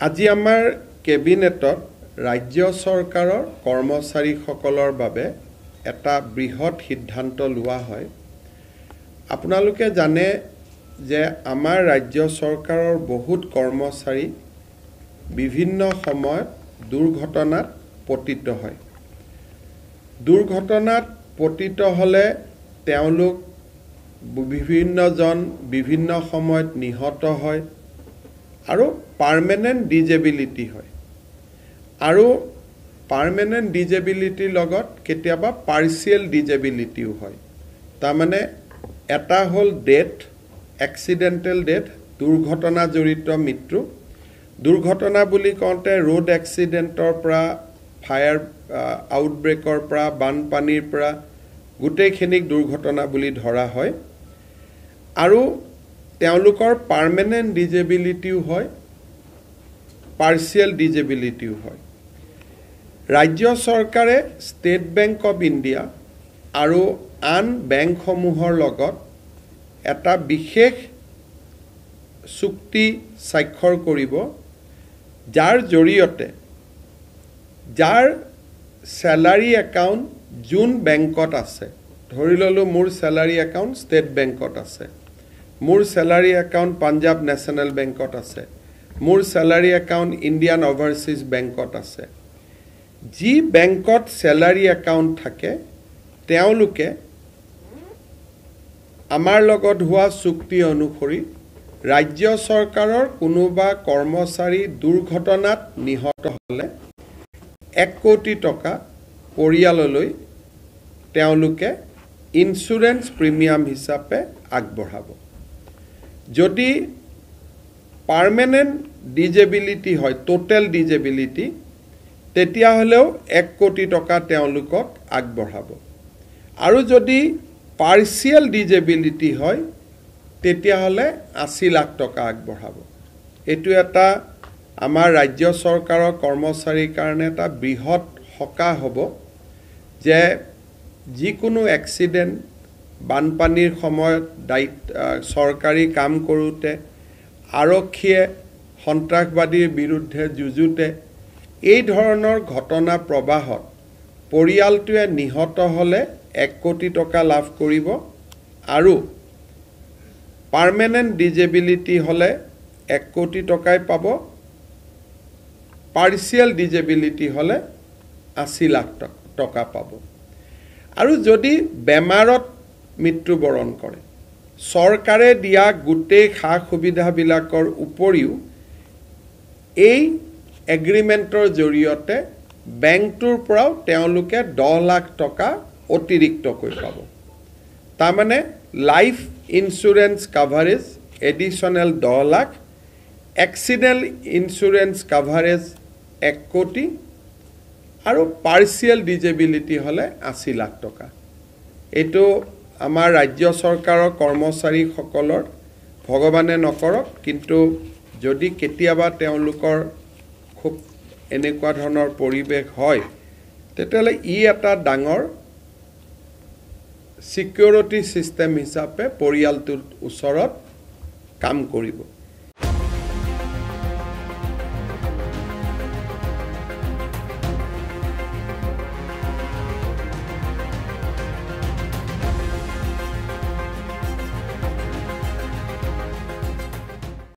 আজি আমাৰ কেবিনেটত ৰাজ্য চৰকাৰৰ কৰ্মচাৰীসকলৰ বাবে এটা বৃহৎ সিদ্ধান্ত লোৱা হয়। আপোনালোকে জানে যে আমাৰ ৰাজ্য চৰকাৰৰ বহুত কৰ্মচাৰী বিভিন্ন সময়ত দুৰ্ঘটনাত পতিত হয়। দুৰ্ঘটনাত পতিত হ'লে তেওঁলোক বিভিন্ন সময়ত নিহত হয় আৰু পাৰ্মানেণ্ট ডিজেবিলিটি হয়। আৰু পাৰ্মানেণ্ট ডিজেবিলিটিৰ লগত কেতিয়াবা পাৰ্চিয়েল ডিজেবিলিটিও হয়। তাৰমানে এটা হ'ল ডেথ, এক্সিডেণ্টেল ডেথ, দুৰ্ঘটনাজনিত মৃত্যু। দুৰ্ঘটনা বুলি কওঁতে ৰোড এক্সিডেণ্টৰ পৰা, ফায়াৰ আউটব্ৰেকৰ পৰা, বানপানীৰ পৰা গোটেইখিনিক দুৰ্ঘটনা বুলি ধৰা হয়। আৰু তেওঁলোকৰ পাৰ্মানেণ্ট ডিজেবিলিটিও হয়, পাৰ্চিয়েল ডিজেবিলিটিও হয়। ৰাজ্য চৰকাৰে ষ্টেট বেংক অৱ ইণ্ডিয়া আৰু আন বেংকসমূহৰ লগত এটা বিশেষ চুক্তি স্বাক্ষৰ কৰিব, যাৰ জৰিয়তে যাৰ চেলাৰী একাউণ্ট যোন বেংকত আছে, ধৰি ল'লোঁ মোৰ চেলাৰী একাউণ্ট ষ্টেট বেংকত আছে, মোৰ চেলাৰী একাউণ্ট পাঞ্জাৱ নেশ্যনেল বেংকত আছে, মোৰ চেলাৰী একাউণ্ট ইণ্ডিয়ান অভাৰচিজ বেংকত আছে। যি বেংকত চেলাৰী একাউণ্ট থাকে তেওঁলোকে আমাৰ লগত হোৱা চুক্তি অনুসৰি ৰাজ্য চৰকাৰৰ কোনোবা কৰ্মচাৰী দুৰ্ঘটনাত নিহত হ'লে 1 কোটি টকা পৰিয়াললৈ তেওঁলোকে ইঞ্চুৰেঞ্চ প্ৰিমিয়াম হিচাপে আগবঢ়াব। যদি পাৰ্মানেণ্ট ডিজেবিলিটি হয়, টোটেল ডিজেবিলিটি, তেতিয়াহ'লেও 1 কোটি টকা তেওঁলোকক আগবঢ়াব। আৰু যদি পাৰ্চিয়েল ডিজেবিলিটি হয় তেতিয়াহ'লে 80 লাখ টকা আগবঢ়াব। এইটো এটা আমাৰ ৰাজ্য চৰকাৰৰ কৰ্মচাৰীৰ কাৰণে এটা বৃহৎ সকাহ হ'ব যে যিকোনো এক্সিডেণ্ট, বানপানীৰ সময়ত চৰকাৰী কাম কৰোঁতে, আৰক্ষীয়ে সন্ত্ৰাসবাদীৰ বিৰুদ্ধে যুঁজোতে, এই ধৰণৰ ঘটনা প্ৰবাহত পৰিয়ালটোৱে নিহত হ'লে 1 কোটি টকা লাভ কৰিব আৰু পাৰ্মানেণ্ট ডিজেবিলিটি হ'লে 1 কোটি টকাই পাব, পাৰ্চিয়েল ডিজেবিলিটি হ'লে 80 লাখ টকা পাব। আৰু যদি বেমাৰত মৃত্যুবৰণ কৰে, চৰকাৰে দিয়া গোটেই সা সুবিধাবিলাকৰ উপৰিও এই এগ্ৰিমেণ্টৰ জৰিয়তে বেংকটোৰ পৰাও তেওঁলোকে 10 লাখ টকা অতিৰিক্তকৈ পাব। তাৰমানে life insurance coverage additional 10 lakh, accident insurance coverage 1 কোটি আৰু পাৰ্চিয়েল ডিজেবিলিটি হ'লে 80 লাখ টকা। এইটো আমাৰ ৰাজ্য চৰকাৰৰ কৰ্মচাৰীসকলৰ ভগৱানে নকৰক, কিন্তু যদি কেতিয়াবা তেওঁলোকৰ খুব এনেকুৱা ধৰণৰ পৰিৱেশ হয় তেতিয়াহ'লে ই এটা ডাঙৰ ছিকিউৰিটি ছিষ্টেম হিচাপে পৰিয়ালটোৰ ওচৰত কাম কৰিব।